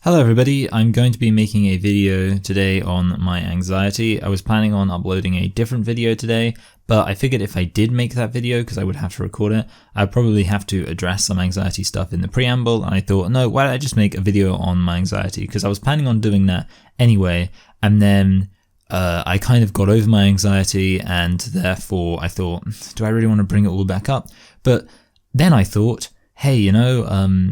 Hello everybody, I'm going to be making a video today on my anxiety. I was planning on uploading a different video today, but I figured if I did make that video, because I would have to record it, I'd probably have to address some anxiety stuff in the preamble, and I thought, no, why don't I just make a video on my anxiety, because I was planning on doing that anyway, and then I kind of got over my anxiety, and therefore I thought, do I really want to bring it all back up? But then I thought, hey, you know,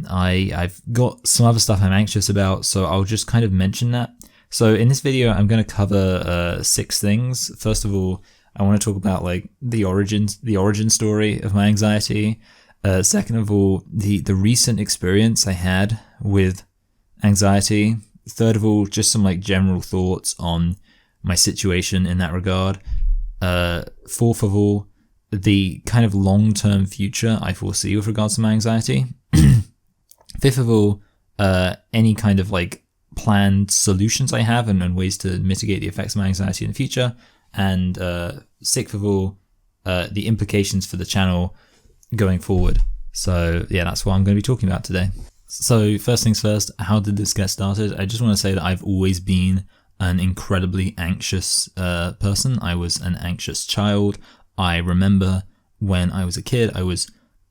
I've got some other stuff I'm anxious about, so I'll just kind of mention that. So in this video, I'm going to cover 6 things. First of all, I want to talk about like the origin story of my anxiety. Second of all, the recent experience I had with anxiety. Third of all, just some like general thoughts on my situation in that regard. Fourth of all, the kind of long-term future I foresee with regards to my anxiety. Fifth of all, any kind of like planned solutions I have and ways to mitigate the effects of my anxiety in the future. And sixth of all, the implications for the channel going forward. So yeah, that's what I'm going to be talking about today. So first things first, how did this get started? I just want to say that I've always been an incredibly anxious person. I was an anxious child. I remember when I was a kid, I was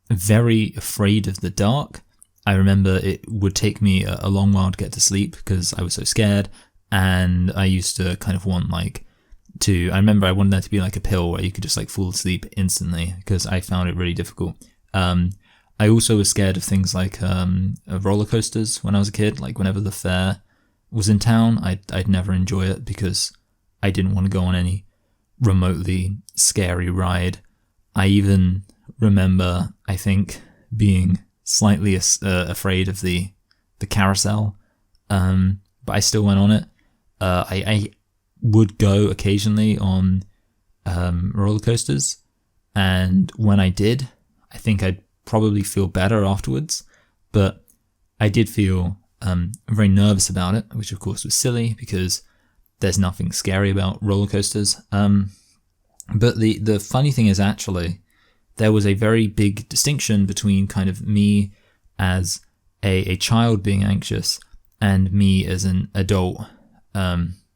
very afraid of the dark. I remember it would take me a long while to get to sleep because I was so scared. And I used to kind of want I remember I wanted there to be like a pill where you could just like fall asleep instantly because I found it really difficult. I also was scared of things like roller coasters when I was a kid. Like whenever the fair was in town, I'd never enjoy it because I didn't want to go on any remotely scary ride. I even remember, I think, being slightly afraid of the carousel, but I still went on it. I would go occasionally on roller coasters, and when I did, I think I'd probably feel better afterwards, but I did feel very nervous about it, which of course was silly because there's nothing scary about roller coasters. But the funny thing is actually there was a very big distinction between kind of me as a child being anxious and me as an adult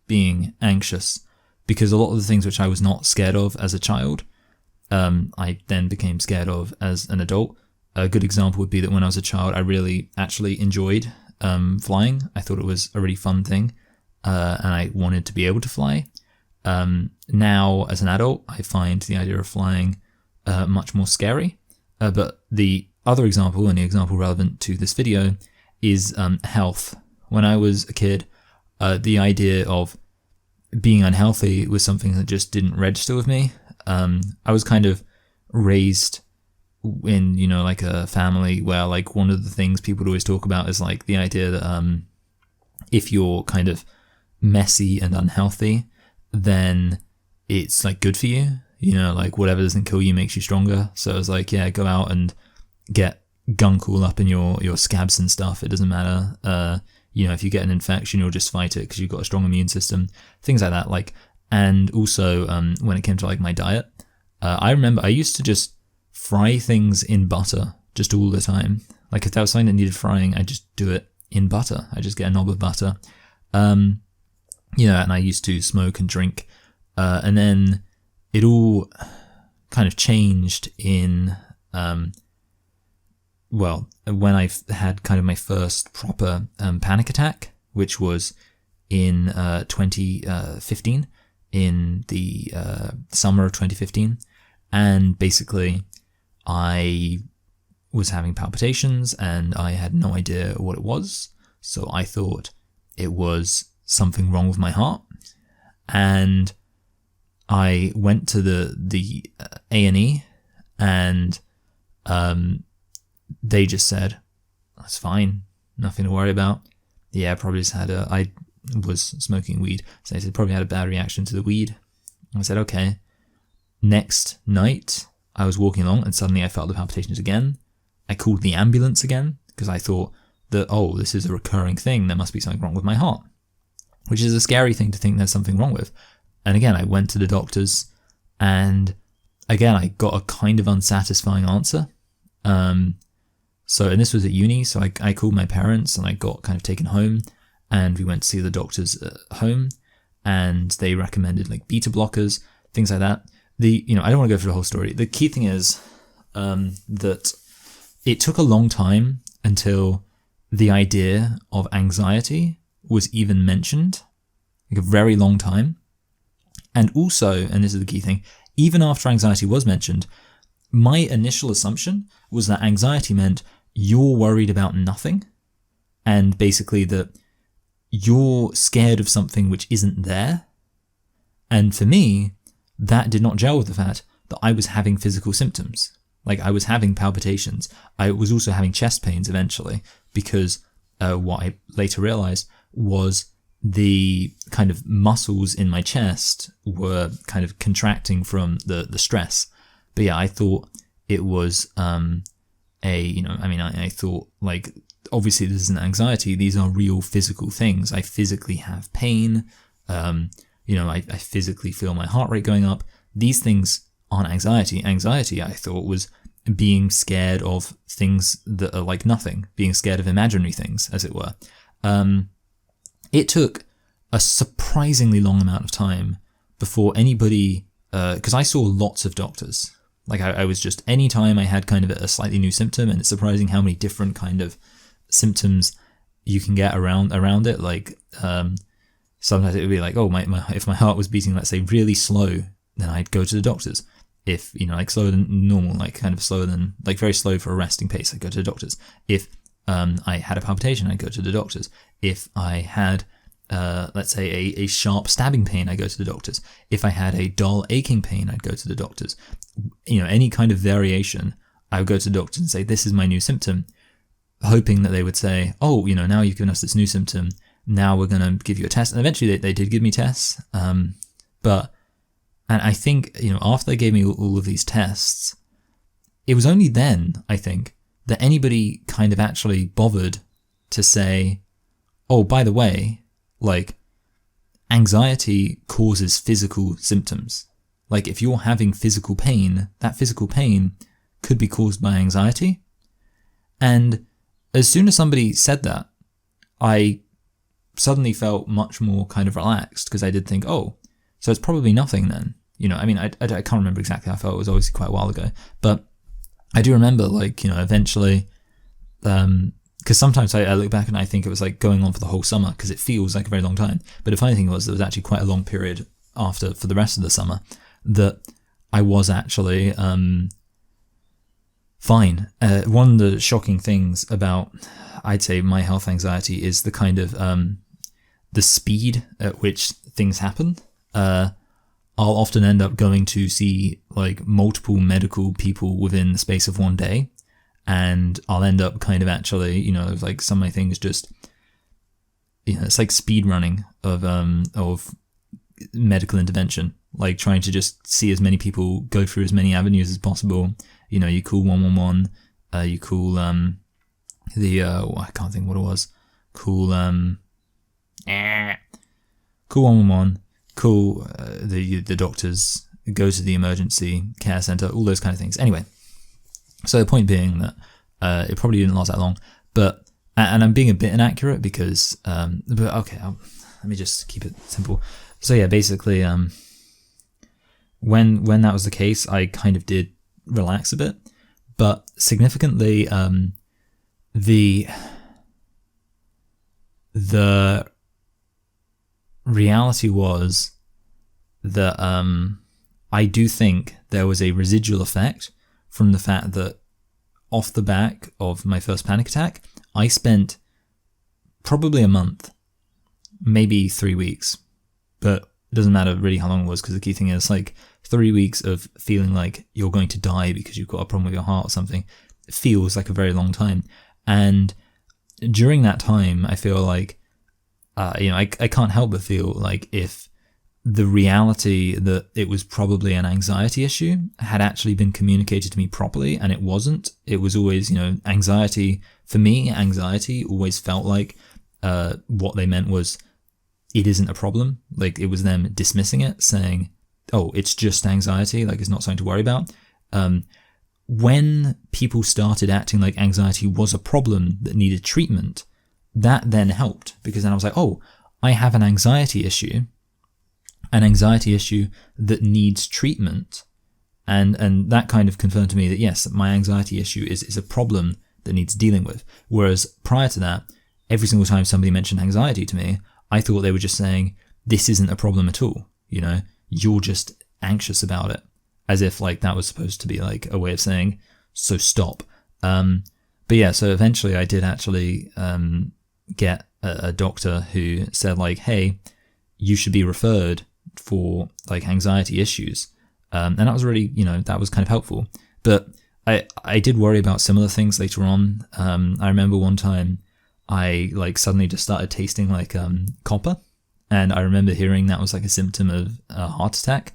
being anxious, because a lot of the things which I was not scared of as a child, I then became scared of as an adult. A good example would be that when I was a child, I really actually enjoyed flying. I thought it was a really fun thing. And I wanted to be able to fly. Now, as an adult, I find the idea of flying much more scary. But the other example, and the example relevant to this video, is health. When I was a kid, the idea of being unhealthy was something that just didn't register with me. I was kind of raised in, like a family where like one of the things people would always talk about is like the idea that if you're kind of messy and unhealthy, then it's like good for you, like whatever doesn't kill you makes you stronger. So it was like, yeah, go out and get gunk all up in your scabs and stuff. It doesn't matter. If you get an infection, you'll just fight it because you've got a strong immune system, things like that. Like, and also when it came to like my diet, I remember I used to just fry things in butter just all the time. Like if there was something that needed frying, I just do it in butter. I just get a knob of butter. And I used to smoke and drink, and then it all kind of changed in, when I had kind of my first proper panic attack, which was in 2015, in the summer of 2015, and basically I was having palpitations and I had no idea what it was, so I thought it was something wrong with my heart, and I went to the A&E, and they just said, that's fine, nothing to worry about. Yeah, probably just I was smoking weed, so they said probably had a bad reaction to the weed. I said okay. Next night I was walking along and suddenly I felt the palpitations again. I called the ambulance again because I thought that, oh, this is a recurring thing, there must be something wrong with my heart, which is a scary thing to think there's something wrong with. And again, I went to the doctors, and again, I got a kind of unsatisfying answer. And this was at uni, so I called my parents and I got kind of taken home, and we went to see the doctors at home, and they recommended like beta blockers, things like that. I don't want to go through the whole story. The key thing is that it took a long time until the idea of anxiety was even mentioned, like a very long time. And also, and this is the key thing, even after anxiety was mentioned, my initial assumption was that anxiety meant you're worried about nothing, and basically that you're scared of something which isn't there. And for me, that did not gel with the fact that I was having physical symptoms. Like, I was having palpitations. I was also having chest pains eventually, because what I later realized was the kind of muscles in my chest were kind of contracting from the stress. But yeah, I thought it was I thought, like, obviously this isn't anxiety. These are real physical things. I physically have pain. I physically feel my heart rate going up. These things aren't anxiety. Anxiety, I thought, was being scared of things that are like nothing, being scared of imaginary things, as it were. It took a surprisingly long amount of time before anybody, because I saw lots of doctors. Like, I was just, anytime I had kind of a slightly new symptom, and it's surprising how many different kind of symptoms you can get around it. Like, sometimes it would be like, oh, if my heart was beating, let's say, really slow, then I'd go to the doctors. If, like, slower than normal, like kind of slower than, like very slow for a resting pace, I'd go to the doctors. If I had a palpitation, I'd go to the doctors. If I had, let's say, a sharp stabbing pain, I'd go to the doctors. If I had a dull aching pain, I'd go to the doctors. Any kind of variation, I would go to the doctor and say, this is my new symptom, hoping that they would say, oh, now you've given us this new symptom, now we're going to give you a test. And eventually they did give me tests. And I think, after they gave me all of these tests, it was only then, I think, that anybody kind of actually bothered to say, oh, by the way, like, anxiety causes physical symptoms. Like, if you're having physical pain, that physical pain could be caused by anxiety. And as soon as somebody said that, I suddenly felt much more kind of relaxed, because I did think, oh, so it's probably nothing then. I can't remember exactly how I felt. It was obviously quite a while ago. But I do remember, like, eventually, because sometimes I look back and I think it was like going on for the whole summer, because it feels like a very long time. But the funny thing was, there was actually quite a long period after, for the rest of the summer, that I was actually fine. One of the shocking things about, I'd say, my health anxiety is the kind of the speed at which things happen. I'll often end up going to see like multiple medical people within the space of one day, and I'll end up kind of actually, like some of my things just, it's like speed running of medical intervention, like trying to just see as many people, go through as many avenues as possible. You call 111, you call I can't think what it was. Call 111. Call the doctors, go to the emergency care center, all those kind of things. Anyway, so the point being that it probably didn't last that long, but and I'm being a bit inaccurate because but okay, let me just keep it simple. So yeah, basically, when that was the case, I kind of did relax a bit, but significantly, the reality was that I do think there was a residual effect from the fact that off the back of my first panic attack, I spent probably a month, maybe 3 weeks, but it doesn't matter really how long it was, because the key thing is, like, 3 weeks of feeling like you're going to die because you've got a problem with your heart or something. It feels like a very long time. And during that time, I feel like I can't help but feel like if the reality that it was probably an anxiety issue had actually been communicated to me properly, and it wasn't. It was always, anxiety, for me, anxiety always felt like what they meant was it isn't a problem. Like, it was them dismissing it, saying, oh, it's just anxiety, like it's not something to worry about. When people started acting like anxiety was a problem that needed treatment, that then helped, because then I was like, oh, I have an anxiety issue that needs treatment. And that kind of confirmed to me that yes, my anxiety issue is a problem that needs dealing with. Whereas prior to that, every single time somebody mentioned anxiety to me, I thought they were just saying, this isn't a problem at all. You know, you're just anxious about it. As if like that was supposed to be like a way of saying, so stop. But yeah, so eventually I did actually get a doctor who said like, hey, you should be referred for like anxiety issues. And that was really, you know, that was kind of helpful. But I did worry about similar things later on. I remember one time I like suddenly just started tasting like copper. And I remember hearing that was like a symptom of a heart attack.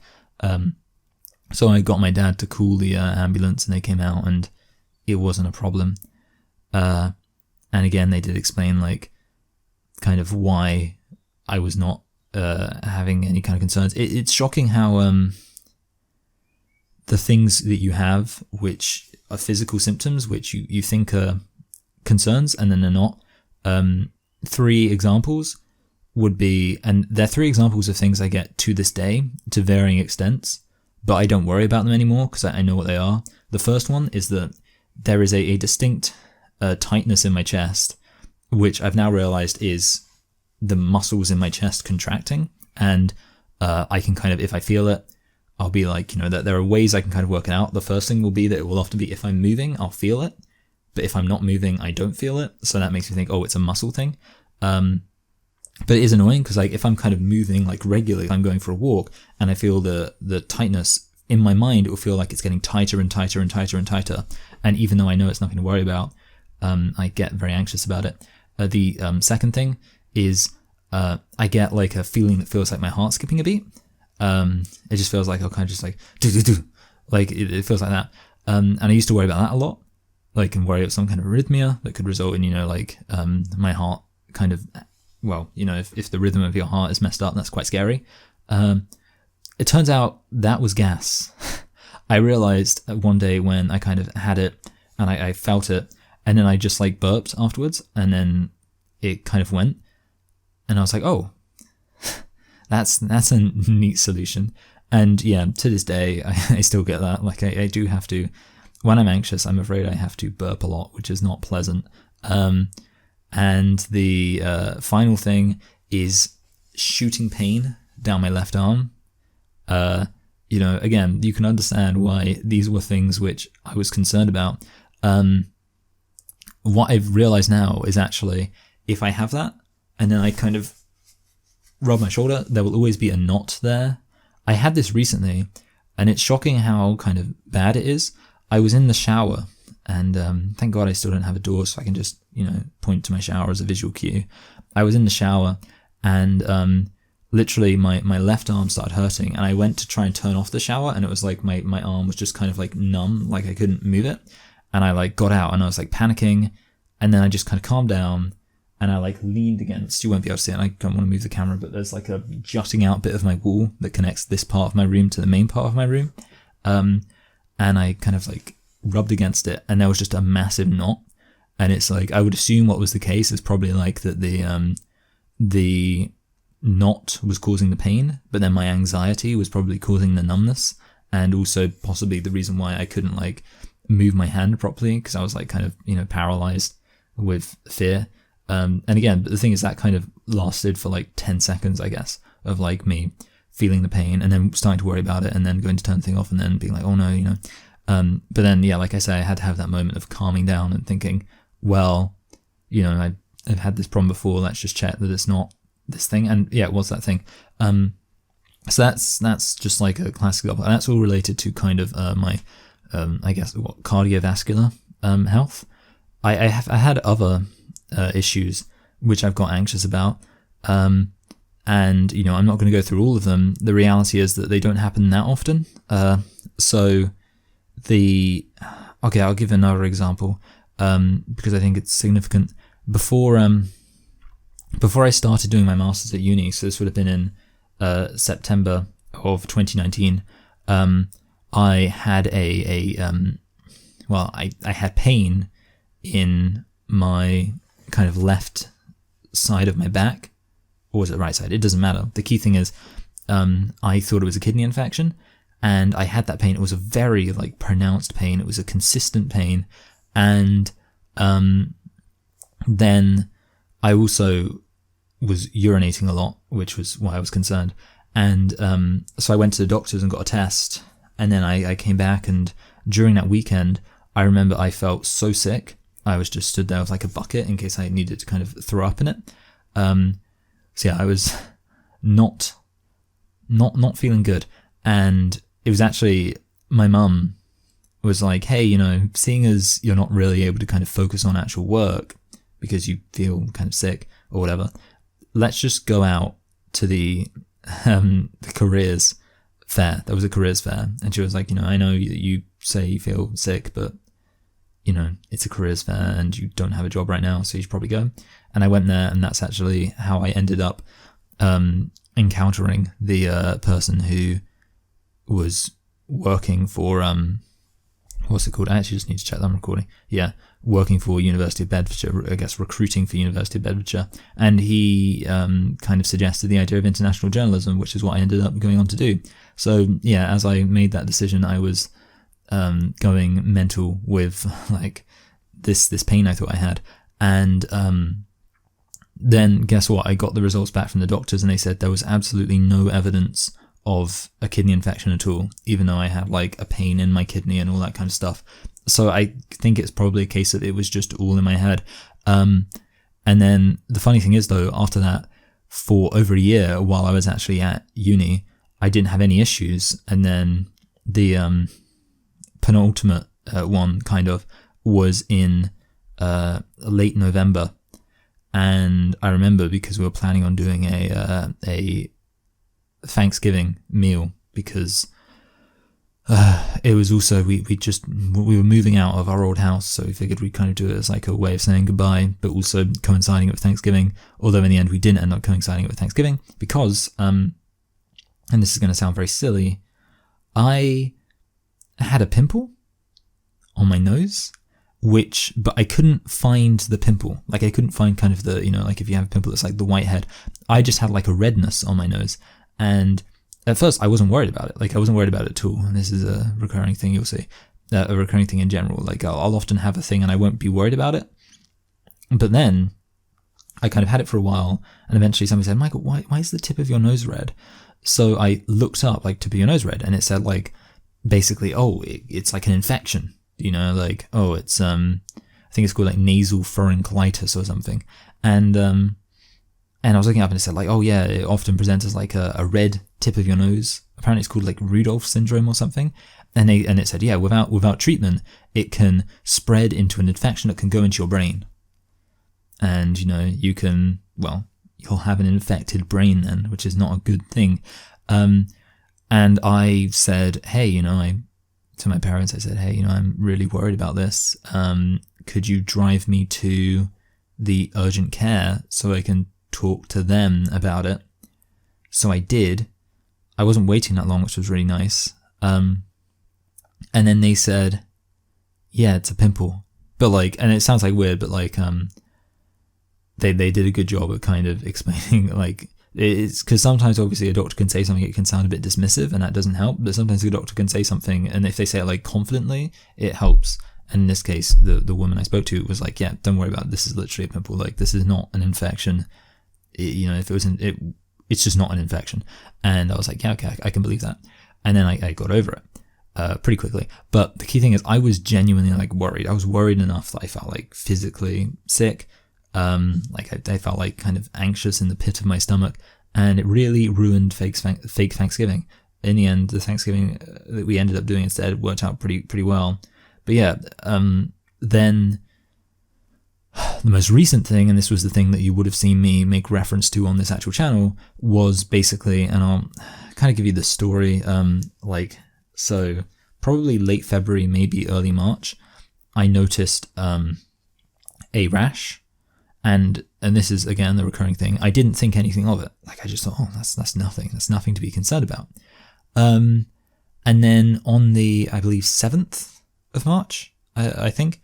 So I got my dad to call the ambulance, and they came out, and it wasn't a problem. And again, they did explain like kind of why I was not having any kind of concerns. It's shocking how the things that you have, which are physical symptoms, which you think are concerns, and then they're not. 3 examples would be, and they're 3 examples of things I get to this day to varying extents, but I don't worry about them anymore because I know what they are. The first one is that there is a distinct tightness in my chest, which I've now realized is the muscles in my chest contracting, and I can kind of, if I feel it, I'll be like, you know, that there are ways I can kind of work it out. The first thing will be that it will often be if I'm moving, I'll feel it, but if I'm not moving, I don't feel it. So that makes me think, oh, it's a muscle thing. But it is annoying because like if I'm kind of moving like regularly, I'm going for a walk and I feel the tightness in my mind, it will feel like it's getting tighter and tighter and tighter and tighter. And even though I know it's nothing to worry about, I get very anxious about it. The second thing is I get like a feeling that feels like my heart's skipping a beat. It just feels like I'll kind of just like do, like it feels like that. And I used to worry about that a lot, like and worry about some kind of arrhythmia that could result in, you know, like my heart kind of, well, you know, if the rhythm of your heart is messed up, that's quite scary. It turns out that was gas. I realized one day when I kind of had it and I felt it, and then I just like burped afterwards, and then it kind of went, and I was like, oh, that's a neat solution. And yeah, to this day, I still get that. Like I do have to, when I'm anxious, I'm afraid I have to burp a lot, which is not pleasant. And the final thing is shooting pain down my left arm. You know, again, you can understand why these were things which I was concerned about. What I've realized now is actually, if I have that, and then I kind of rub my shoulder, there will always be a knot there. I had this recently, and it's shocking how kind of bad it is. I was in the shower, and thank God I still don't have a door, so I can just, you know, point to my shower as a visual cue. I was in the shower, and literally my left arm started hurting, and I went to try and turn off the shower, and it was like my arm was just kind of like numb, like I couldn't move it. And I like got out, and I was like panicking, and then I just kind of calmed down, and I like leaned against, you won't be able to see it, and I don't want to move the camera, but there's like a jutting out bit of my wall that connects this part of my room to the main part of my room. And I kind of like rubbed against it, and there was just a massive knot. And it's like, I would assume what was the case is probably like that the knot was causing the pain, but then my anxiety was probably causing the numbness, and also possibly the reason why I couldn't like move my hand properly, because I was like kind of, you know, paralyzed with fear. And again, but the thing is that kind of lasted for like 10 seconds, I guess, of like me feeling the pain and then starting to worry about it and then going to turn the thing off and then being like, oh no, you know. But then, yeah, like I say, I had to have that moment of calming down and thinking, well, you know, I've had this problem before, let's just check that it's not this thing. And yeah, it was that thing. So that's just like a classic example. And that's all related to kind of my, I guess, cardiovascular health. I had other issues which I've got anxious about. And, you know, I'm not going to go through all of them. The reality is that they don't happen that often. So I'll give another example, because I think it's significant. Before I started doing my master's at uni, so this would have been in September of 2019, I had I had pain in my kind of left side of my back, or was it the right side? It doesn't matter. The key thing is, I thought it was a kidney infection, and I had that pain. It was a very like pronounced pain. It was a consistent pain, and then I also was urinating a lot, which was why I was concerned. And so I went to the doctors and got a test, and then I came back, and during that weekend, I remember I felt so sick. I was just stood there with like a bucket in case I needed to kind of throw up in it. So yeah, I was not feeling good. And it was actually, my mum was like, hey, you know, seeing as you're not really able to kind of focus on actual work because you feel kind of sick or whatever, let's just go out to the careers fair. There was a careers fair, and she was like, you know, I know you say you feel sick, but you know, it's a careers fair and you don't have a job right now, so you should probably go. And I went there, and that's actually how I ended up encountering the person who was working for what's it called? I actually just need to check that I'm recording. Yeah, working for University of Bedfordshire, I guess recruiting for University of Bedfordshire. And he kind of suggested the idea of international journalism, which is what I ended up going on to do. So yeah, as I made that decision, I was going mental with like this pain I thought I had. And then guess what? I got the results back from the doctors, and they said there was absolutely no evidence of a kidney infection at all, even though I had like a pain in my kidney and all that kind of stuff. So I think it's probably a case of it was just all in my head. And then the funny thing is though, after that, for over a year while I was actually at uni, I didn't have any issues. And then the penultimate one kind of was in late November. And I remember because we were planning on doing a Thanksgiving meal, because it was also we were moving out of our old house, so we figured we'd kind of do it as like a way of saying goodbye, but also coinciding it with Thanksgiving. Although in the end we didn't end up coinciding it with Thanksgiving because and this is going to sound very silly, I had a pimple on my nose, but I couldn't find the pimple. Like I couldn't find kind of the, you know, like if you have a pimple that's like the whitehead. I just had like a redness on my nose. And at first I wasn't worried about it. Like I wasn't worried about it at all. And this is a recurring thing you'll see, a recurring thing in general. Like I'll often have a thing and I won't be worried about it. But then I kind of had it for a while, and eventually somebody said, Michael, why is the tip of your nose red? So I looked up like tip of your nose red, and it said like basically, oh, it's like an infection, you know, like, oh, it's I think it's called like nasal pharyngitis or something. And I was looking up and it said like, oh yeah, it often presents as like a red tip of your nose. Apparently it's called like Rudolph syndrome or something. And it said, yeah, without treatment, it can spread into an infection that can go into your brain. And, you know, you'll have an infected brain then, which is not a good thing. And I said, hey, you know, to my parents, I said, hey, you know, I'm really worried about this. Could you drive me to the urgent care so I can talk to them about it? So I did. I wasn't waiting that long, which was really nice. And then they said, yeah, it's a pimple. But like, and it sounds like weird, but like, they did a good job of kind of explaining, like, it's because sometimes obviously a doctor can say something, it can sound a bit dismissive and that doesn't help, but sometimes a doctor can say something and if they say it like confidently, it helps. And in this case, the woman I spoke to was like, yeah, don't worry about it. This is literally a pimple. Like, this is not an infection. You know, if it was it's just not an infection. And I was like, yeah, okay, I can believe that. And then I got over it pretty quickly. But the key thing is I was genuinely like worried. I was worried enough that I felt like physically sick. Like I felt like kind of anxious in the pit of my stomach, and it really ruined fake Thanksgiving. In the end, the Thanksgiving that we ended up doing instead worked out pretty well. But yeah, then the most recent thing, and this was the thing that you would have seen me make reference to on this actual channel, was basically, and I'll kind of give you the story, so probably late February, maybe early March, I noticed a rash. And this is, again, the recurring thing. I didn't think anything of it. Like, I just thought, oh, that's nothing. That's nothing to be concerned about. And then on the, I believe, 7th of March, I think,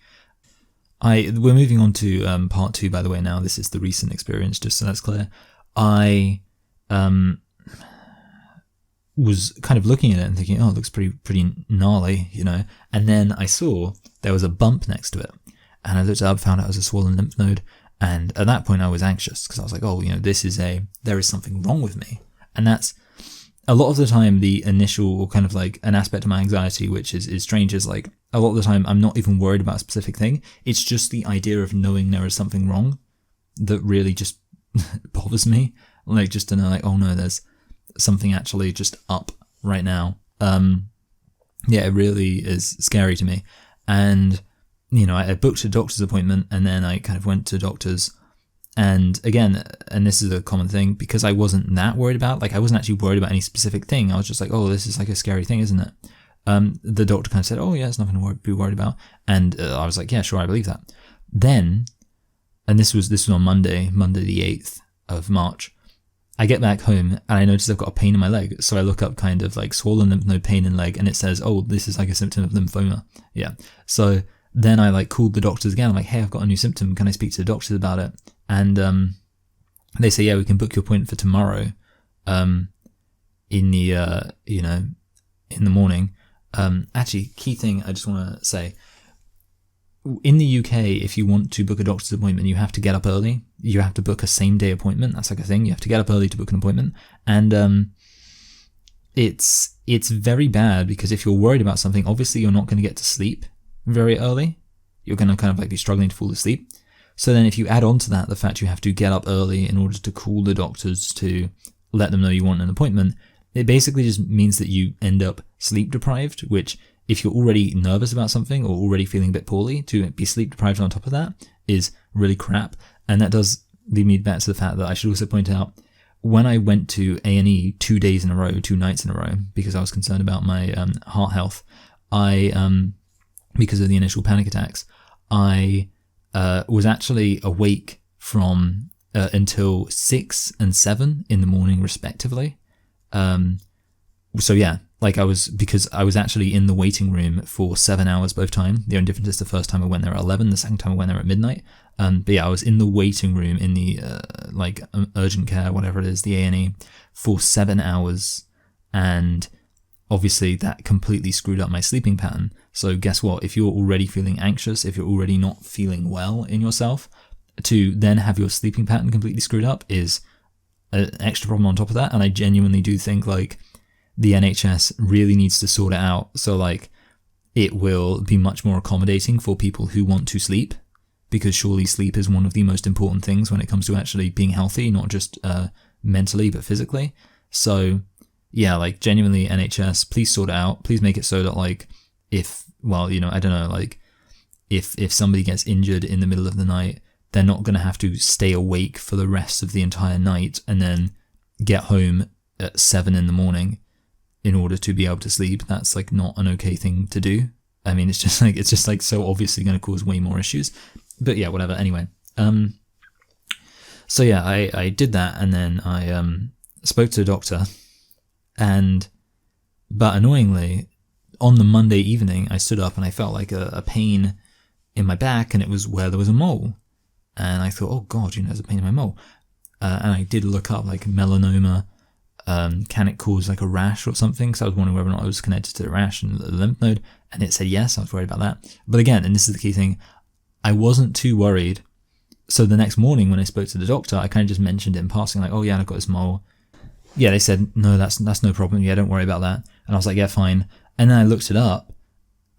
we're moving on to part 2, by the way. Now this is the recent experience, just so that's clear. I was kind of looking at it and thinking, oh, it looks pretty gnarly, you know. And then I saw there was a bump next to it, and I looked it up, found out it was a swollen lymph node. And at that point, I was anxious because I was like, oh, you know, there is something wrong with me. And that's a lot of the time the initial kind of like an aspect of my anxiety, which is strange, is like a lot of the time I'm not even worried about a specific thing. It's just the idea of knowing there is something wrong that really just bothers me. Like, just to know, like, oh no, there's something actually just up right now. Yeah, it really is scary to me. And, you know, I booked a doctor's appointment, and then I kind of went to doctors. And again, and this is a common thing, because I wasn't that worried about, like, I wasn't actually worried about any specific thing. I was just like, oh, this is like a scary thing, isn't it? The doctor kind of said, oh yeah, it's nothing to be worried about. And I was like, yeah, sure, I believe that. Then, and this was on Monday the 8th of March, I get back home and I notice I've got a pain in my leg. So I look up kind of like swollen lymph node, pain in leg, and it says, oh, this is like a symptom of lymphoma. Yeah. So then I like called the doctors again. I'm like, hey, I've got a new symptom. Can I speak to the doctors about it? And they say, yeah, we can book your appointment for tomorrow in the, you know, in the morning. Actually, key thing I just want to say, in the UK, if you want to book a doctor's appointment, you have to get up early. You have to book a same day appointment. That's like a thing. You have to get up early to book an appointment. And it's very bad, because if you're worried about something, obviously you're not going to get to sleep very early. You're going to kind of like be struggling to fall asleep. So then if you add on to that the fact you have to get up early in order to call the doctors to let them know you want an appointment, it basically just means that you end up sleep deprived, which, if you're already nervous about something or already feeling a bit poorly, to be sleep deprived on top of that is really crap. And that does lead me back to the fact that I should also point out, when I went to A&E 2 days in a row, 2 nights in a row, because I was concerned about my heart health, because of the initial panic attacks, I was actually awake from until 6 and 7 in the morning respectively. So yeah, like because I was actually in the waiting room for 7 hours both time. The only difference is the first time I went there at 11, the second time I went there at midnight. But yeah, I was in the waiting room in the like urgent care, whatever it is, the A&E, for 7 hours, and obviously that completely screwed up my sleeping pattern. So guess what? If you're already feeling anxious, if you're already not feeling well in yourself, to then have your sleeping pattern completely screwed up is an extra problem on top of that. And I genuinely do think like the NHS really needs to sort it out, so like it will be much more accommodating for people who want to sleep, because surely sleep is one of the most important things when it comes to actually being healthy, not just mentally but physically. So yeah, like genuinely, NHS, please sort it out. Please make it so that like if somebody gets injured in the middle of the night, they're not going to have to stay awake for the rest of the entire night and then get home at 7 in the morning in order to be able to sleep. That's like not an okay thing to do. I mean, it's just like so obviously going to cause way more issues. But yeah, whatever. Anyway, so yeah, I did that, and then I spoke to the doctor, but annoyingly, on the Monday evening, I stood up and I felt like a pain in my back, and it was where there was a mole. And I thought, oh god, you know, there's a pain in my mole. And I did look up like melanoma. Can it cause like a rash or something? So I was wondering whether or not it was connected to the rash and the lymph node, and it said yes. I was worried about that. But again, and this is the key thing, I wasn't too worried. So the next morning when I spoke to the doctor, I kind of just mentioned it in passing, like, oh yeah, I've got this mole. Yeah, they said, no, that's no problem. Yeah, don't worry about that. And I was like, yeah, fine. And then I looked it up,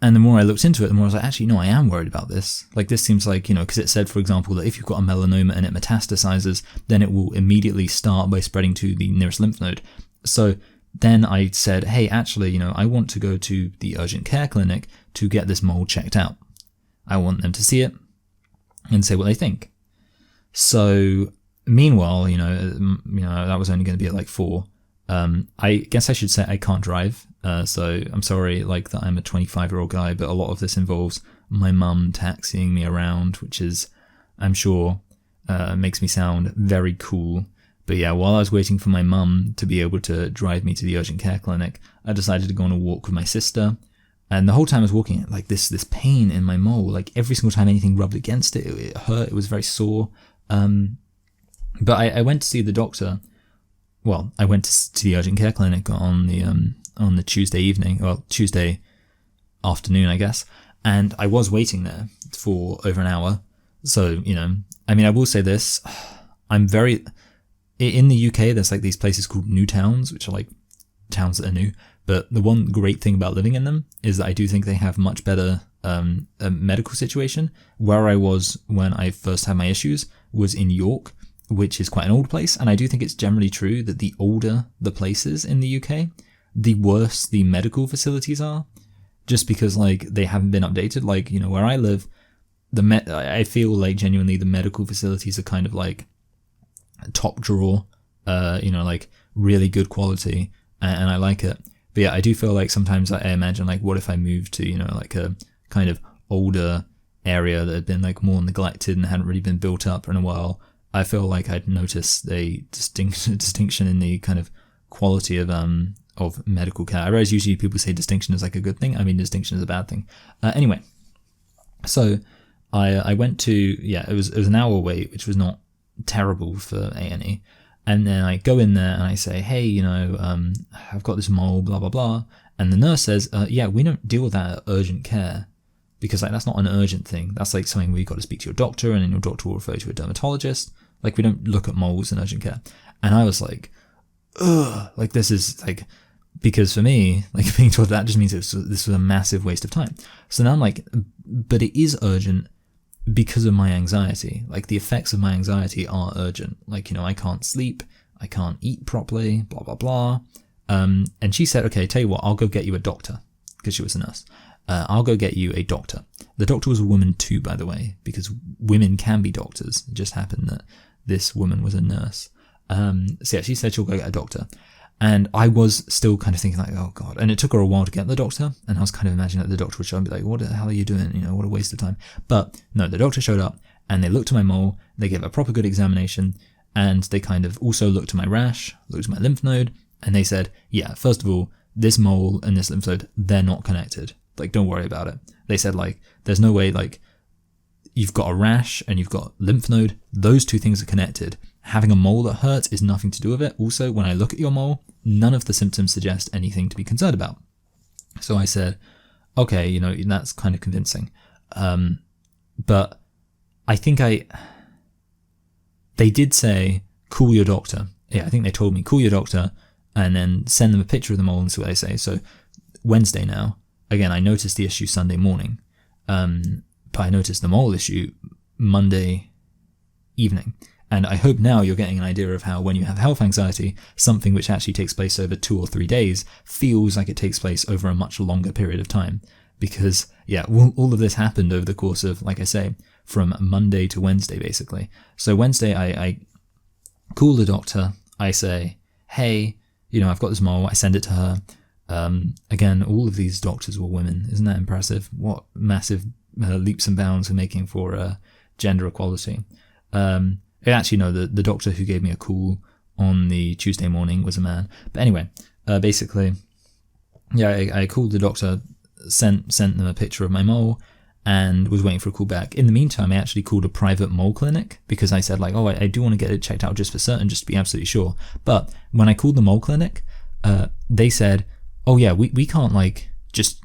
and the more I looked into it, the more I was like, actually, no, I am worried about this. Like, this seems like, you know, because it said, for example, that if you've got a melanoma and it metastasizes, then it will immediately start by spreading to the nearest lymph node. So then I said, hey, actually, you know, I want to go to the urgent care clinic to get this mole checked out. I want them to see it and say what they think. So meanwhile, you know, that was only going to be at like 4. I guess I should say I can't drive. So I'm sorry, like, that I'm a 25-year-old guy, but a lot of this involves my mum taxiing me around, which is, I'm sure, makes me sound very cool. But yeah, while I was waiting for my mum to be able to drive me to the urgent care clinic, I decided to go on a walk with my sister. And the whole time I was walking, like this pain in my mole, like every single time anything rubbed against it, it hurt. It was very sore. But I went to see the doctor. Well, I went to the urgent care clinic on the Tuesday evening, well, Tuesday afternoon, I guess. And I was waiting there for over an hour. So, I mean, I will say this. In the UK, there's like these places called new towns, which are like towns that are new. But the one great thing about living in them is that I do think they have much better a medical situation. Where I was when I first had my issues was in York, which is quite an old place. And I do think it's generally true that the older the places in the UK, the worse the medical facilities are. Just because like they haven't been updated. Like, where I live, I feel like genuinely the medical facilities are kind of like top drawer, like really good quality, and I like it. But yeah, I do feel like sometimes I imagine like, what if I moved to, like a kind of older area that had been like more neglected and hadn't really been built up in a while. I feel like I'd notice a distinction in the kind of quality of medical care. I realize usually people say distinction is like a good thing. I mean, distinction is a bad thing. Anyway, so I went to, it was an hour wait, which was not terrible for A&E. And then I go in there and I say, hey, I've got this mole, blah, blah, blah. And the nurse says, we don't deal with that at urgent care, because like that's not an urgent thing. That's like something where you've got to speak to your doctor, and then your doctor will refer you to a dermatologist. Like, we don't look at moles in urgent care. And I was like, ugh, like this is like, because for me, like being told that just means this was a massive waste of time. So now I'm like, but it is urgent because of my anxiety. Like the effects of my anxiety are urgent. Like, I can't sleep, I can't eat properly, blah, blah, blah. And she said, okay, tell you what, I'll go get you a doctor, because she was a nurse. I'll go get you a doctor. The doctor was a woman too, by the way, because women can be doctors. It just happened that this woman was a nurse. So yeah, she said she'll go get a doctor. And I was still kind of thinking like, oh God. And it took her a while to get the doctor. And I was kind of imagining that the doctor would show up and be like, what the hell are you doing? What a waste of time. But no, the doctor showed up and they looked at my mole. They gave a proper good examination. And they kind of also looked at my rash, looked at my lymph node. And they said, yeah, first of all, this mole and this lymph node, they're not connected. Like, don't worry about it. They said like, there's no way like you've got a rash and you've got lymph node. Those two things are connected. Having a mole that hurts is nothing to do with it. Also, when I look at your mole, none of the symptoms suggest anything to be concerned about. So I said, okay, that's kind of convincing. But I think they did say, call your doctor. Yeah, I think they told me, call your doctor and then send them a picture of the mole and see what they say. So Wednesday now, again, I noticed the issue Sunday morning, but I noticed the mole issue Monday evening. And I hope now you're getting an idea of how when you have health anxiety, something which actually takes place over 2 or 3 days feels like it takes place over a much longer period of time. Because, yeah, all of this happened over the course of, like I say, from Monday to Wednesday, basically. So Wednesday, I call the doctor. I say, hey, I've got this mole. I send it to her. Again, all of these doctors were women. Isn't that impressive? What massive leaps and bounds we're making for gender equality. Actually, no, the doctor who gave me a call on the Tuesday morning was a man. But anyway, basically, yeah, I called the doctor, sent them a picture of my mole, and was waiting for a call back. In the meantime, I actually called a private mole clinic, because I said like, oh, I do want to get it checked out just for certain, just to be absolutely sure. But when I called the mole clinic, they said, oh yeah, we can't like just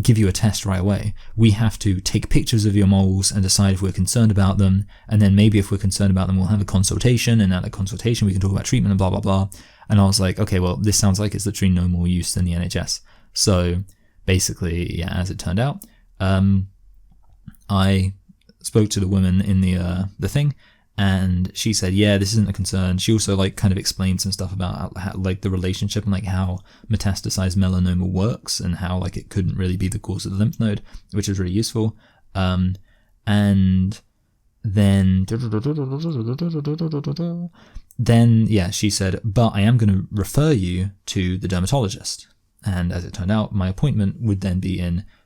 give you a test right away. We have to take pictures of your moles and decide if we're concerned about them, and then maybe if we're concerned about them, we'll have a consultation, and at the consultation we can talk about treatment and blah blah blah. And I was like, okay, well, this sounds like it's literally no more use than the NHS. So basically, yeah, as it turned out, I spoke to the woman in the thing, and she said, yeah, this isn't a concern. She also like kind of explained some stuff about how, like the relationship and like how metastasized melanoma works, and how like it couldn't really be the cause of the lymph node, which is really useful. And then yeah, she said, but I am going to refer you to the dermatologist. And as it turned out, my appointment would then be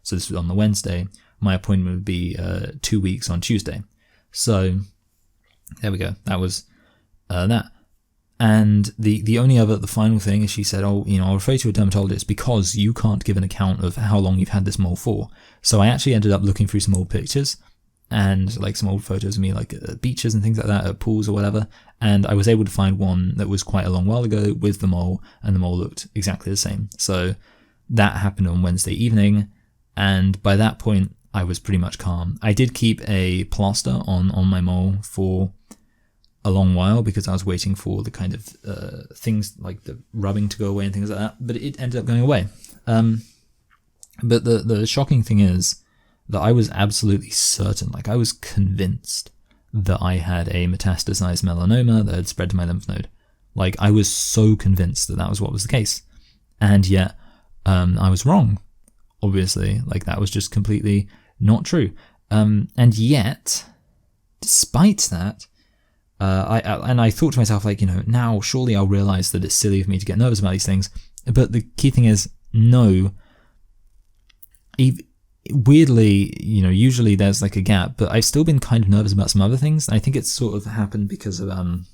so this was on the Wednesday, my appointment would be 2 weeks on Tuesday. So there we go. That was that. And the final thing is she said, oh, I'll refer you to a dermatologist because you can't give an account of how long you've had this mole for. So I actually ended up looking through some old pictures and like some old photos of me like at beaches and things like that, at pools or whatever. And I was able to find one that was quite a long while ago with the mole, and the mole looked exactly the same. So that happened on Wednesday evening. And by that point, I was pretty much calm. I did keep a plaster on my mole for a long while because I was waiting for the kind of things like the rubbing to go away and things like that, but it ended up going away. But the shocking thing is that I was absolutely certain, like I was convinced that I had a metastasized melanoma that had spread to my lymph node. Like I was so convinced that that was what was the case. And yet I was wrong, obviously. Like that was just completely not true. And yet, despite that, I thought to myself, like, now surely I'll realize that it's silly of me to get nervous about these things. But the key thing is, no. Weirdly, usually there's like a gap, but I've still been kind of nervous about some other things. I think it's sort of happened because of,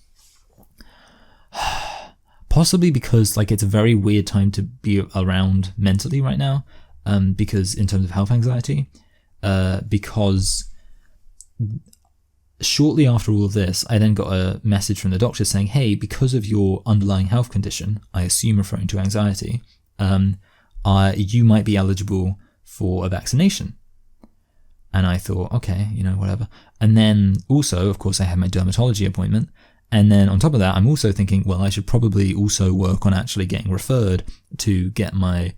possibly because like it's a very weird time to be around mentally right now, because in terms of health anxiety, because shortly after all of this, I then got a message from the doctor saying, hey, because of your underlying health condition, I assume referring to anxiety, you might be eligible for a vaccination. And I thought, okay, whatever. And then also, of course, I had my dermatology appointment. And then on top of that, I'm also thinking, well, I should probably also work on actually getting referred to get my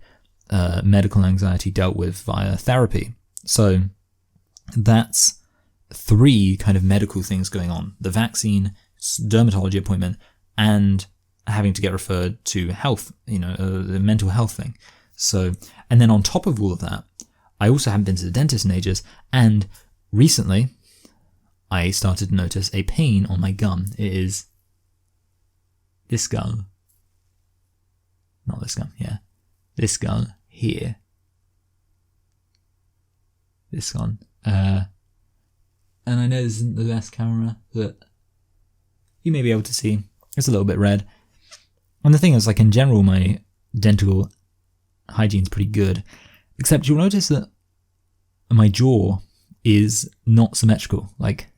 medical anxiety dealt with via therapy. So that's 3 kind of medical things going on: the vaccine, dermatology appointment, and having to get referred to health, the mental health thing. So, and then on top of all of that, I also haven't been to the dentist in ages, and recently I started to notice a pain on my gum. It is this gum. Not this gum, yeah. This gum here. This one. And I know this isn't the best camera, but you may be able to see. It's a little bit red. And the thing is, like in general, my dental hygiene's pretty good, except you'll notice that my jaw is not symmetrical. Like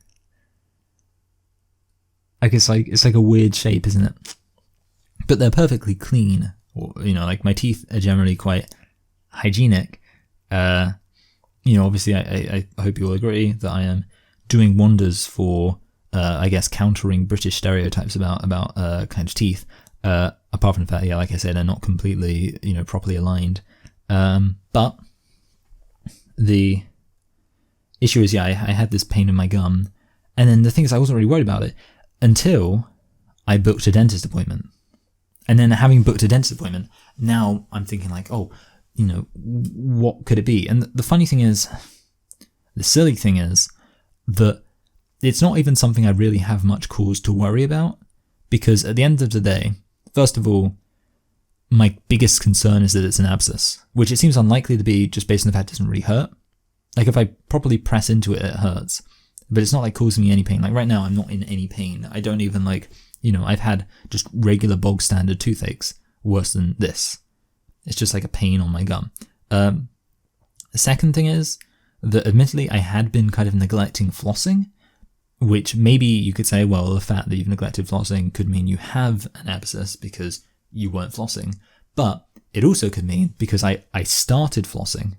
it's like a weird shape, isn't it? But they're perfectly clean. Or, like my teeth are generally quite hygienic. Obviously I hope you'll agree that I am doing wonders for, I guess, countering British stereotypes about kind of teeth. Apart from the fact, yeah, like I said, they're not completely, properly aligned. But the issue is, yeah, I had this pain in my gum. And then the thing is, I wasn't really worried about it until I booked a dentist appointment. And then having booked a dentist appointment, now I'm thinking like, oh, what could it be? And the funny thing is, the silly thing is that it's not even something I really have much cause to worry about, because at the end of the day, first of all, my biggest concern is that it's an abscess, which it seems unlikely to be just based on the fact it doesn't really hurt. Like if I properly press into it, it hurts, but it's not like causing me any pain. Like right now, I'm not in any pain. I don't even I've had just regular bog standard toothaches worse than this. It's just like a pain on my gum. The second thing is that admittedly I had been kind of neglecting flossing, which maybe you could say, well, the fact that you've neglected flossing could mean you have an abscess because you weren't flossing. But it also could mean because I started flossing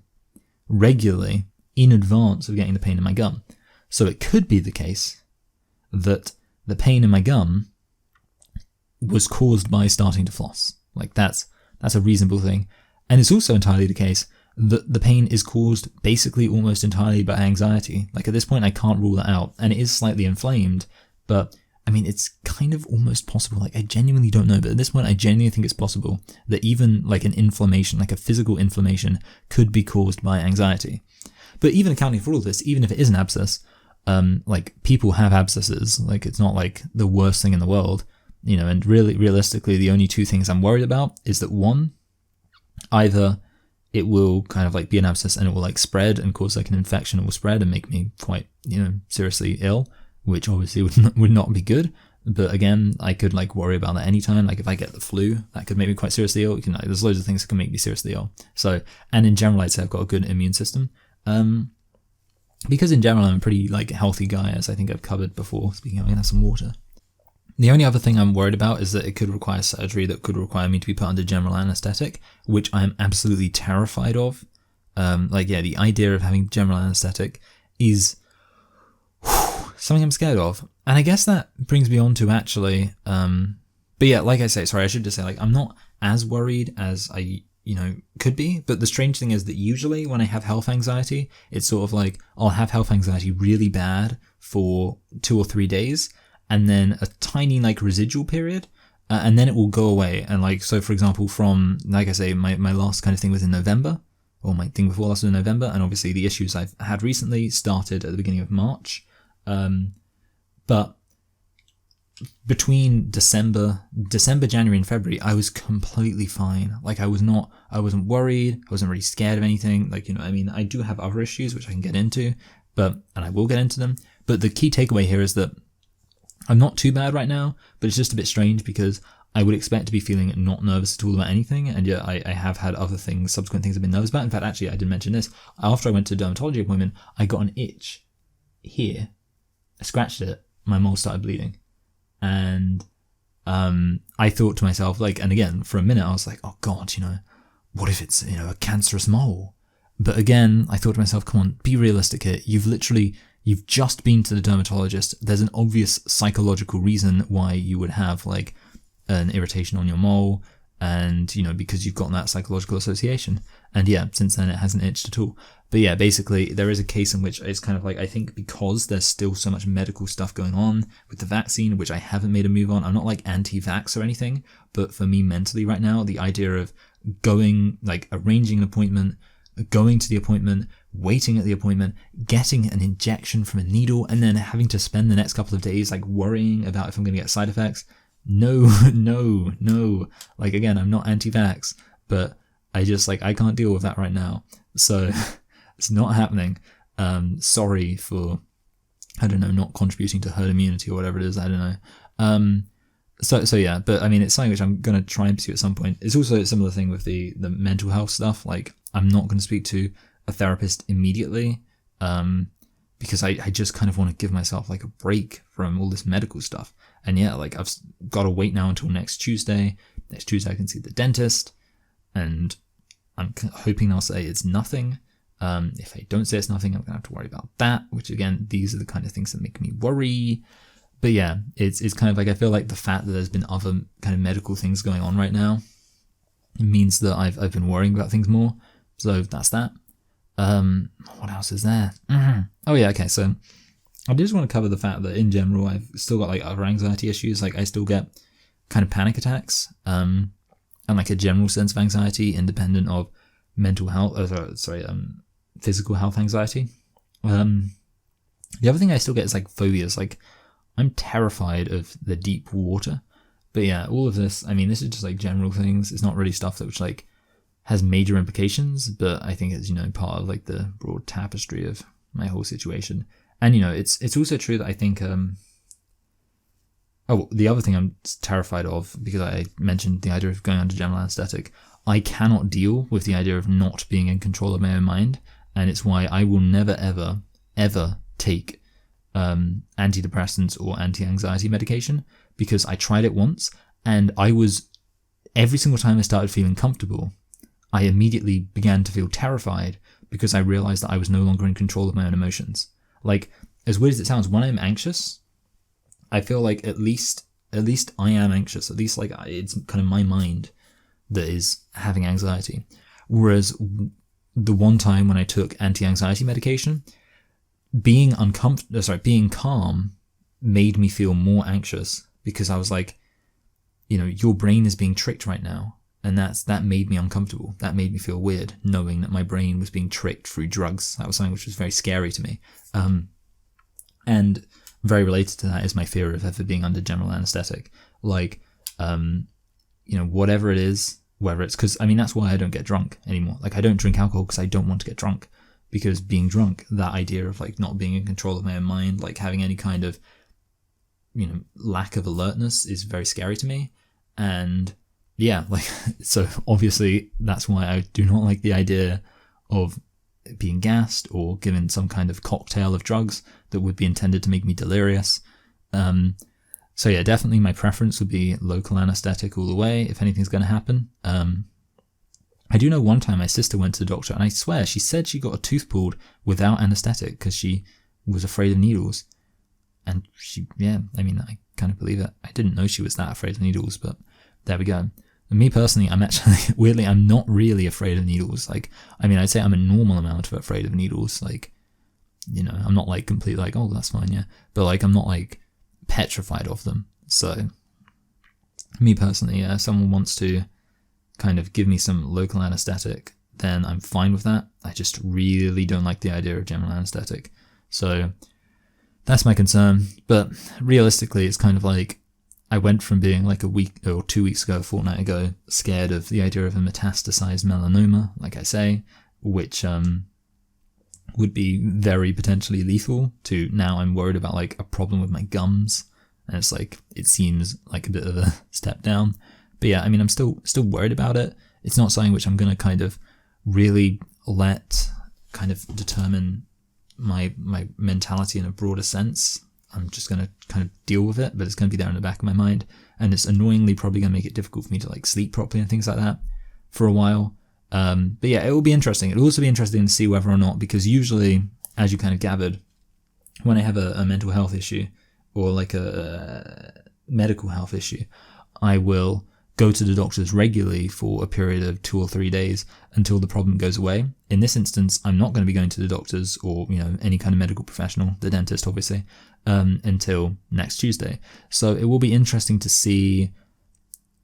regularly in advance of getting the pain in my gum. So it could be the case that the pain in my gum was caused by starting to floss. Like that's a reasonable thing. And it's also entirely the case that the pain is caused basically almost entirely by anxiety. Like at this point, I can't rule that out. And it is slightly inflamed, but I mean, it's kind of almost possible. Like I genuinely don't know, but at this point, I genuinely think it's possible that even like an inflammation, like a physical inflammation, could be caused by anxiety. But even accounting for all this, even if it is an abscess, like people have abscesses. Like it's not like the worst thing in the world, and really realistically, the only 2 things I'm worried about is that one, either it will kind of like be an abscess and it will like spread and cause like an infection. It will spread and make me quite, seriously ill, which obviously would not be good. But again, I could like worry about that anytime. Like if I get the flu, that could make me quite seriously ill. Like, there's loads of things that can make me seriously ill. So, and in general, I'd say I've got a good immune system. Because in general, I'm a pretty like healthy guy, as I think I've covered before. Speaking of, I'm gonna have some water. The only other thing I'm worried about is that it could require surgery that could require me to be put under general anesthetic, which I'm absolutely terrified of. The idea of having general anesthetic is something I'm scared of. And I guess that brings me on to actually, but yeah, like I say, sorry, I should just say, like, I'm not as worried as I, could be. But the strange thing is that usually when I have health anxiety, it's sort of like, I'll have health anxiety really bad for 2 or 3 days, and then a tiny like residual period, and then it will go away. And like, so for example, from, like I say, my last kind of thing was in November, or my thing before last was in November, and obviously the issues I've had recently started at the beginning of March. But between December, January and February, I was completely fine. Like I wasn't worried. I wasn't really scared of anything. Like, I do have other issues, which I can get into, and I will get into them. But the key takeaway here is that I'm not too bad right now, but it's just a bit strange because I would expect to be feeling not nervous at all about anything, and yet I have had other things, subsequent things I've been nervous about. In fact, actually, I didn't mention this. After I went to a dermatology appointment, I got an itch here. I scratched it, my mole started bleeding. And I thought to myself, like, and again, for a minute, I was like, oh God, what if it's, a cancerous mole? But again, I thought to myself, come on, be realistic here. You've just been to the dermatologist. There's an obvious psychological reason why you would have like an irritation on your mole, and because you've got that psychological association. And yeah, since then it hasn't itched at all. But yeah, basically there is a case in which it's kind of like, I think because there's still so much medical stuff going on with the vaccine, which I haven't made a move on. I'm not like anti-vax or anything, but for me mentally right now, the idea of going, like arranging an appointment, going to the appointment, waiting at the appointment, getting an injection from a needle, and then having to spend the next couple of days like worrying about if I'm going to get side effects. No. Like again, I'm not anti-vax, but I just I can't deal with that right now. So it's not happening. Sorry for, I don't know, not contributing to herd immunity or whatever it is. I don't know. So yeah, but it's something which I'm going to try and pursue at some point. It's also a similar thing with the mental health stuff. Like I'm not going to speak to a therapist immediately, because I just kind of want to give myself like a break from all this medical stuff. And yeah, like I've got to wait now until next Tuesday. Next Tuesday I can see the dentist, and I'm hoping they'll say it's nothing. If they don't say it's nothing, I'm going to have to worry about that, which again, these are the kind of things that make me worry. But yeah, it's kind of like, I feel like the fact that there's been other kind of medical things going on right now means that I've been worrying about things more. So that's that. What else is there? Oh yeah, okay, so I just want to cover the fact that in general, I've still got like other anxiety issues. Like I still get kind of panic attacks, and like a general sense of anxiety independent of mental health, physical health anxiety. The other thing I still get is like phobias. Like I'm terrified of the deep water. But yeah, all of this, this is just like general things. It's not really stuff that which like has major implications, but I think it's, part of like the broad tapestry of my whole situation. And, it's also true that I think, the other thing I'm terrified of, because I mentioned the idea of going under general anesthetic, I cannot deal with the idea of not being in control of my own mind. And it's why I will never, ever, ever take antidepressants or anti-anxiety medication, because I tried it once and every single time I started feeling comfortable, I immediately began to feel terrified because I realized that I was no longer in control of my own emotions. Like, as weird as it sounds, when I'm anxious, I feel like at least I am anxious. At least like it's kind of my mind that is having anxiety. Whereas the one time when I took anti-anxiety medication, being calm made me feel more anxious, because I was like, your brain is being tricked right now. And that made me uncomfortable. That made me feel weird, knowing that my brain was being tricked through drugs. That was something which was very scary to me. And very related to that is my fear of ever being under general anesthetic. Like, whatever it is, whether it's because, that's why I don't get drunk anymore. Like, I don't drink alcohol because I don't want to get drunk. Because being drunk, that idea of like not being in control of my own mind, like having any kind of lack of alertness is very scary to me. And yeah, like, so obviously that's why I do not like the idea of being gassed or given some kind of cocktail of drugs that would be intended to make me delirious. So yeah, definitely my preference would be local anesthetic all the way if anything's going to happen. I do know one time my sister went to the doctor, and I swear she said she got a tooth pulled without anesthetic because she was afraid of needles. And I kind of believe it. I didn't know she was that afraid of needles, but there we go. And me personally, I'm actually, weirdly, I'm not really afraid of needles. Like, I'd say I'm a normal amount of afraid of needles. Like, I'm not like completely like, oh, that's fine, yeah. But like, I'm not like petrified of them. So, me personally, yeah, if someone wants to kind of give me some local anesthetic, then I'm fine with that. I just really don't like the idea of general anesthetic. So, that's my concern. But realistically, it's kind of like, I went from being like a week or 2 weeks ago, a fortnight ago, scared of the idea of a metastasized melanoma, like I say, which would be very potentially lethal, to now I'm worried about like a problem with my gums. And it's like, it seems like a bit of a step down. But yeah, I'm still worried about it. It's not something which I'm going to kind of really let kind of determine my mentality in a broader sense. I'm just going to kind of deal with it, but it's going to be there in the back of my mind. And it's annoyingly probably going to make it difficult for me to like sleep properly and things like that for a while. But yeah, it will be interesting. It'll also be interesting to see whether or not, because usually, as you kind of gathered, when I have a mental health issue or like a medical health issue, I will go to the doctors regularly for a period of 2 or 3 days until the problem goes away. In this instance, I'm not going to be going to the doctors or, any kind of medical professional, the dentist obviously, until next Tuesday. So it will be interesting to see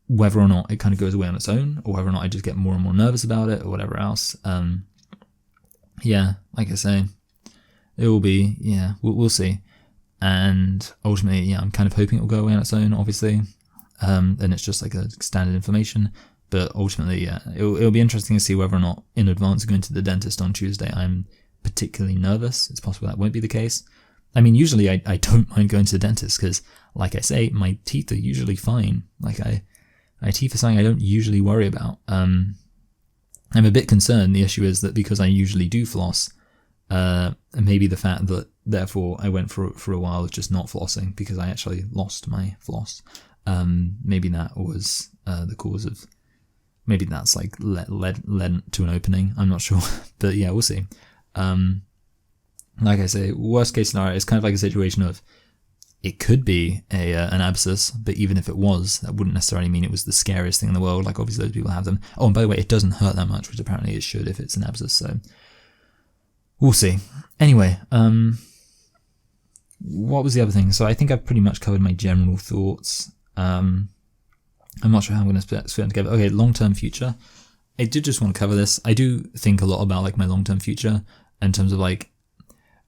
whether or not it kind of goes away on its own, or whether or not I just get more and more nervous about it, or whatever else. Yeah, like I say, it will be, yeah, we'll see. And ultimately, yeah, I'm kind of hoping it will go away on its own, obviously. And it's just like a standard inflammation. But ultimately, yeah, it'll be interesting to see whether or not in advance of going to the dentist on Tuesday, I'm particularly nervous. It's possible that won't be the case. Usually I don't mind going to the dentist because, like I say, my teeth are usually fine. Like my teeth are something I don't usually worry about. I'm a bit concerned. The issue is that because I usually do floss, maybe the fact that therefore I went for a while of just not flossing because I actually lost my floss. Maybe that was the cause of. Maybe that's like led to an opening. I'm not sure, but yeah, we'll see. Like I say, worst case scenario is kind of like a situation of it could be an abscess, but even if it was, that wouldn't necessarily mean it was the scariest thing in the world. Like obviously those people have them. Oh, and by the way, it doesn't hurt that much, which apparently it should if it's an abscess. So we'll see. Anyway, what was the other thing? So I think I've pretty much covered my general thoughts. I'm not sure how I'm going to split them together. Okay, long-term future. I did just want to cover this. I do think a lot about like my long-term future in terms of like,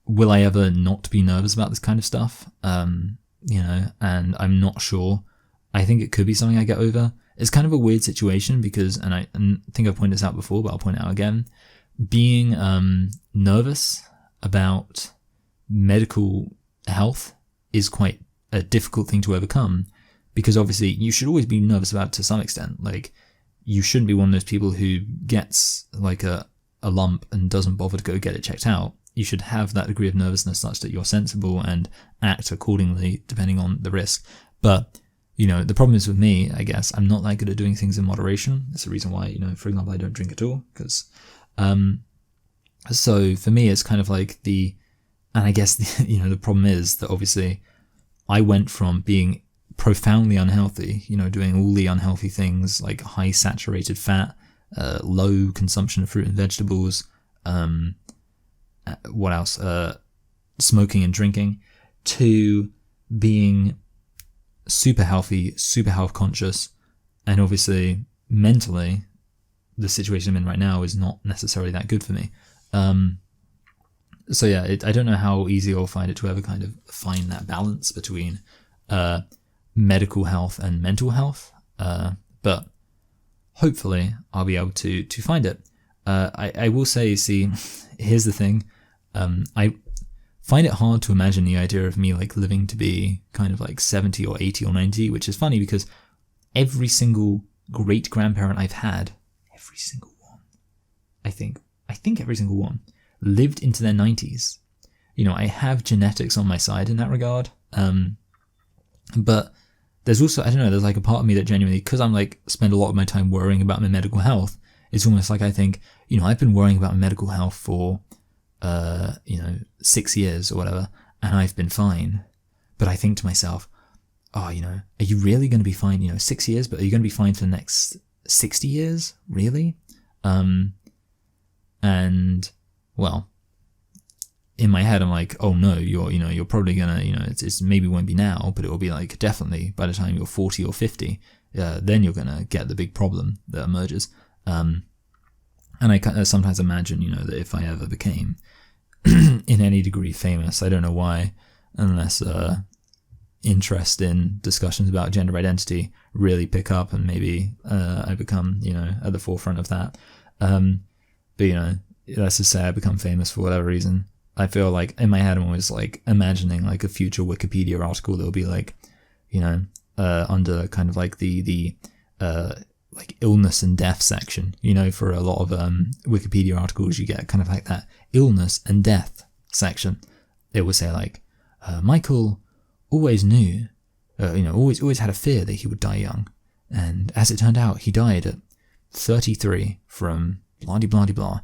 will I ever not be nervous about this kind of stuff? And I'm not sure. I think it could be something I get over. It's kind of a weird situation because, and I think I've pointed this out before, but I'll point it out again. Being nervous about medical health is quite a difficult thing to overcome because obviously you should always be nervous about it to some extent. Like you shouldn't be one of those people who gets like a lump and doesn't bother to go get it checked out. You should have that degree of nervousness such that you're sensible and act accordingly depending on the risk. But, the problem is with me, I guess, I'm not that good at doing things in moderation. That's the reason why, for example, I don't drink at all. Because, so for me, it's kind of like and I guess, the problem is that obviously I went from being profoundly unhealthy, doing all the unhealthy things like high saturated fat, low consumption of fruit and vegetables, what else? Smoking and drinking, to being super healthy, super health conscious, and obviously mentally, the situation I'm in right now is not necessarily that good for me. So yeah, I don't know how easy I'll find it to ever kind of find that balance between medical health and mental health, but hopefully I'll be able to find it. I will say, see, here's the thing. find it hard to imagine the idea of me like living to be kind of like 70 or 80 or 90, which is funny because every single great grandparent I've had, every single one, I think every single one lived into their 90s. You know, I have genetics on my side in that regard. But there's also, I don't know, there's like a part of me that genuinely, because I'm like spend a lot of my time worrying about my medical health, it's almost like I think, you know, I've been worrying about my medical health for 6 years or whatever, and I've been fine. But I think to myself, oh, you know, are you really going to be fine, 6 years, but are you going to be fine for the next 60 years? Really? And, well, in my head, I'm like, oh no, you're probably gonna, it's maybe won't be now, but it will be like definitely by the time you're 40 or 50, then you're gonna get the big problem that emerges. And I sometimes imagine, that if I ever became in any degree famous, I don't know why, unless interest in discussions about gender identity really pick up and maybe I become, at the forefront of that. But, let's just say I become famous for whatever reason. I feel like in my head I'm always like imagining like a future Wikipedia article that will be like, under kind of like the like illness and death section, for a lot of Wikipedia articles you get kind of like that illness and death section. It would say like, Michael always knew, always had a fear that he would die young. And as it turned out, he died at 33 from blah blah blah.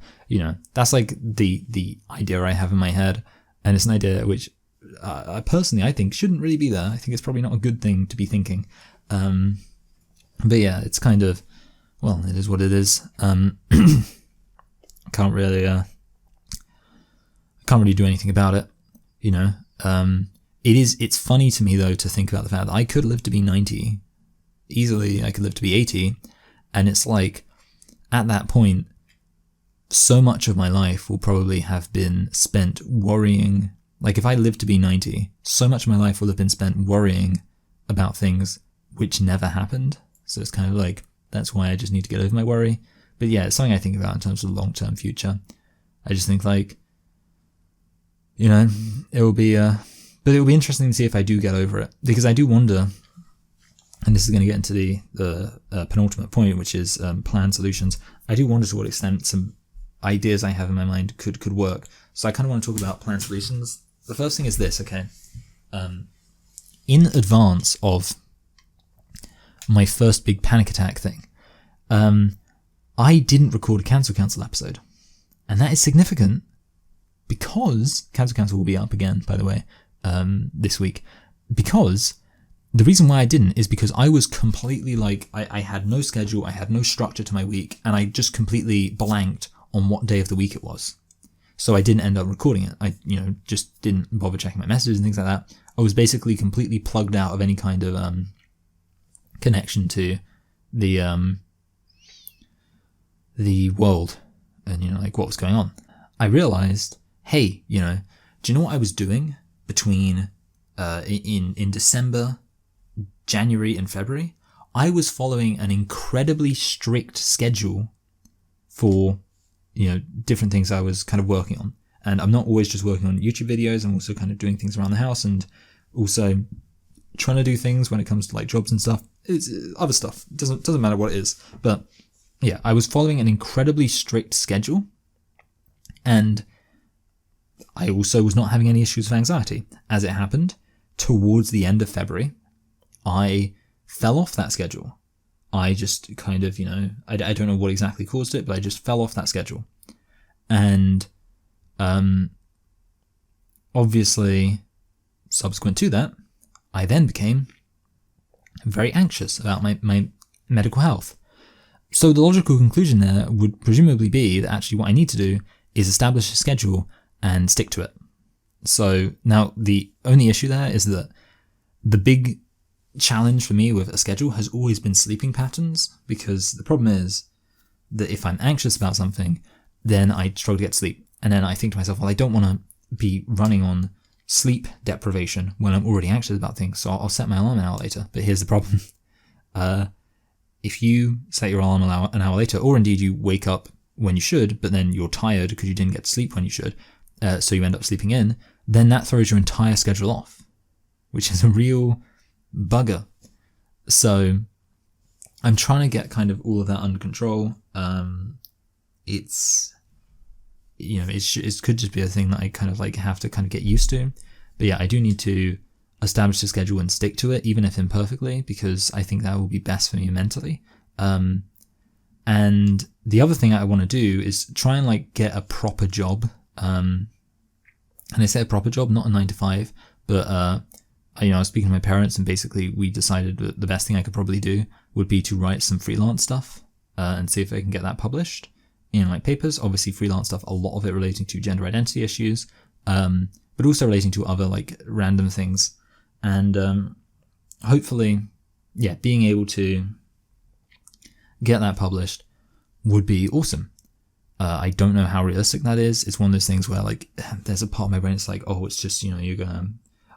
That's like the idea I have in my head, and it's an idea which personally I think shouldn't really be there. I think it's probably not a good thing to be thinking. But yeah, it's kind of, well, it is what it is. Can't really do anything about it. It's funny to me though to think about the fact that I could live to be 90 easily. I could live to be 80, and it's like at that point, so much of my life will probably have been spent worrying. Like if I live to be 90, so much of my life will have been spent worrying about things which never happened. So it's kind of like, that's why I just need to get over my worry. But yeah, it's something I think about in terms of the long-term future. I just think like, it will be, but it will be interesting to see if I do get over it, because I do wonder, and this is going to get into the penultimate point, which is planned solutions. I do wonder to what extent some ideas I have in my mind could work. So I kind of want to talk about planned solutions. The first thing is this, okay? In advance of my first big panic attack thing, I didn't record a Cancel Council episode. And that is significant because Cancel Council will be up again, by the way, this week. Because the reason why I didn't is because I was completely like, I had no schedule, I had no structure to my week, and I just completely blanked on what day of the week it was. So I didn't end up recording it. I, just didn't bother checking my messages and things like that. I was basically completely plugged out of any kind of connection to the world and, like what was going on. I realized, hey, do you know what I was doing between in December, January and February? I was following an incredibly strict schedule for different things I was kind of working on. And I'm not always just working on YouTube videos. I'm also kind of doing things around the house and also trying to do things when it comes to like jobs and stuff. It's other stuff. It doesn't matter what it is. But yeah, I was following an incredibly strict schedule. And I also was not having any issues with anxiety. As it happened, towards the end of February, I fell off that schedule. I just kind of, I don't know what exactly caused it, but I just fell off that schedule. And obviously, subsequent to that, I then became very anxious about my medical health. So the logical conclusion there would presumably be that actually what I need to do is establish a schedule and stick to it. So now the only issue there is that the big challenge for me with a schedule has always been sleeping patterns, because the problem is that if I'm anxious about something, then I struggle to get sleep. And then I think to myself, well, I don't want to be running on sleep deprivation when I'm already anxious about things, so I'll set my alarm an hour later. But here's the problem. If you set your alarm an hour later, or indeed you wake up when you should, but then you're tired because you didn't get to sleep when you should, so you end up sleeping in, then that throws your entire schedule off, which is a real bugger. So I'm trying to get kind of all of that under control. It's, you know, it could just be a thing that I kind of like have to kind of get used to. But yeah, I do need to establish a schedule and stick to it, even if imperfectly, because I think that will be best for me mentally. And the other thing I want to do is try and like get a proper job. And I say a proper job, not a 9 to 5, but you know, I was speaking to my parents, and basically we decided that the best thing I could probably do would be to write some freelance stuff and see if I can get that published in like papers. Obviously freelance stuff, a lot of it relating to gender identity issues, but also relating to other like random things. And hopefully, yeah, being able to get that published would be awesome. I don't know how realistic that is. It's one of those things where like there's a part of my brain that's like, oh, it's just, you know, you're gonna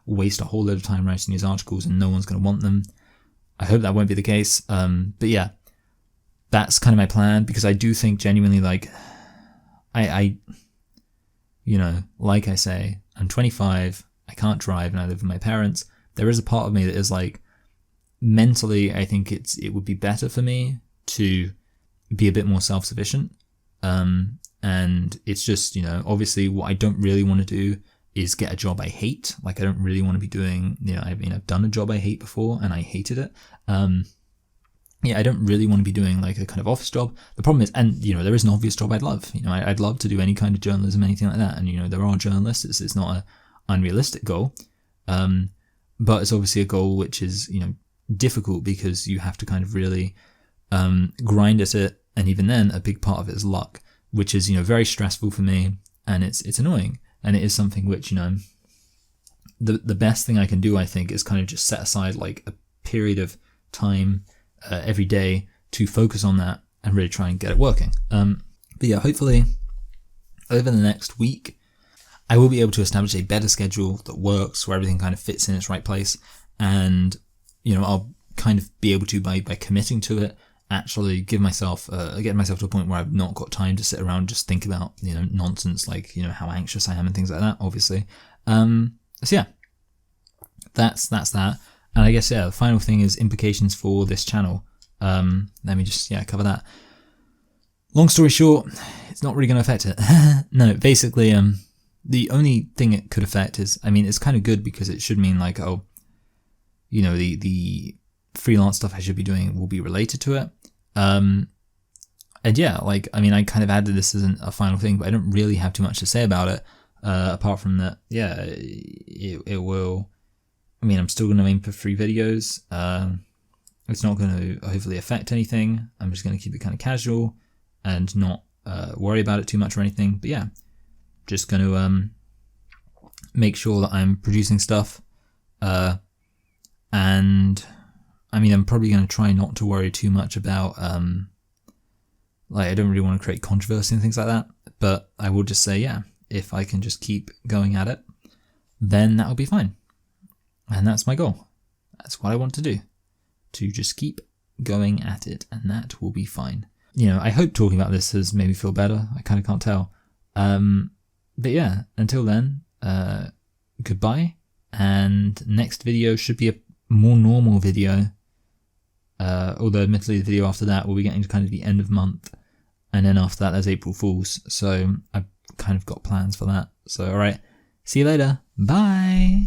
waste a whole load of time writing these articles and no one's gonna want them. I hope that won't be the case. But yeah, that's kind of my plan, because I do think genuinely, like I you know, like I say, I'm 25, I can't drive, and I live with my parents. There is a part of me that is like, mentally, I think it would be better for me to be a bit more self-sufficient. And it's just, you know, obviously what I don't really want to do is get a job I hate. Like I don't really want to be doing, you know, I've done a job I hate before and I hated it. Yeah, I don't really want to be doing like a kind of office job. The problem is, and you know, there is an obvious job I'd love. You know, I'd love to do any kind of journalism, anything like that. And you know, there are journalists. It's not an unrealistic goal, but it's obviously a goal which is, you know, difficult because you have to kind of really grind at it. And even then, a big part of it is luck, which is, you know, very stressful for me, and it's annoying. And it is something which, you know, the best thing I can do, I think, is kind of just set aside like a period of time every day to focus on that and really try and get it working. But yeah, hopefully over the next week, I will be able to establish a better schedule that works, where everything kind of fits in its right place. And, you know, I'll kind of be able to, by committing to it, actually get myself to a point where I've not got time to sit around and just think about, you know, nonsense like, you know, how anxious I am and things like that, obviously. So yeah, that's that. And I guess, yeah, the final thing is implications for this channel. Let me just, cover that. Long story short, it's not really going to affect it. No, basically, the only thing it could affect is, I mean, it's kind of good because it should mean like, oh, you know, the freelance stuff I should be doing will be related to it. And yeah, like, I mean, I kind of added this as a final thing, but I don't really have too much to say about it, apart from that, yeah, it will, I mean, I'm still going to aim for 3 videos. It's not going to hopefully affect anything. I'm just going to keep it kind of casual and not worry about it too much or anything. But yeah, just going to make sure that I'm producing stuff. And I mean, I'm probably going to try not to worry too much about, like, I don't really want to create controversy and things like that. But I will just say, yeah, if I can just keep going at it, then that'll be fine. And that's my goal. That's what I want to do. To just keep going at it, and that will be fine. You know, I hope talking about this has made me feel better. I kind of can't tell. But yeah, until then, goodbye. And next video should be a more normal video. Although admittedly the video after that will be getting to kind of the end of month. And then after that there's April Fools. So I've kind of got plans for that. So alright, see you later. Bye.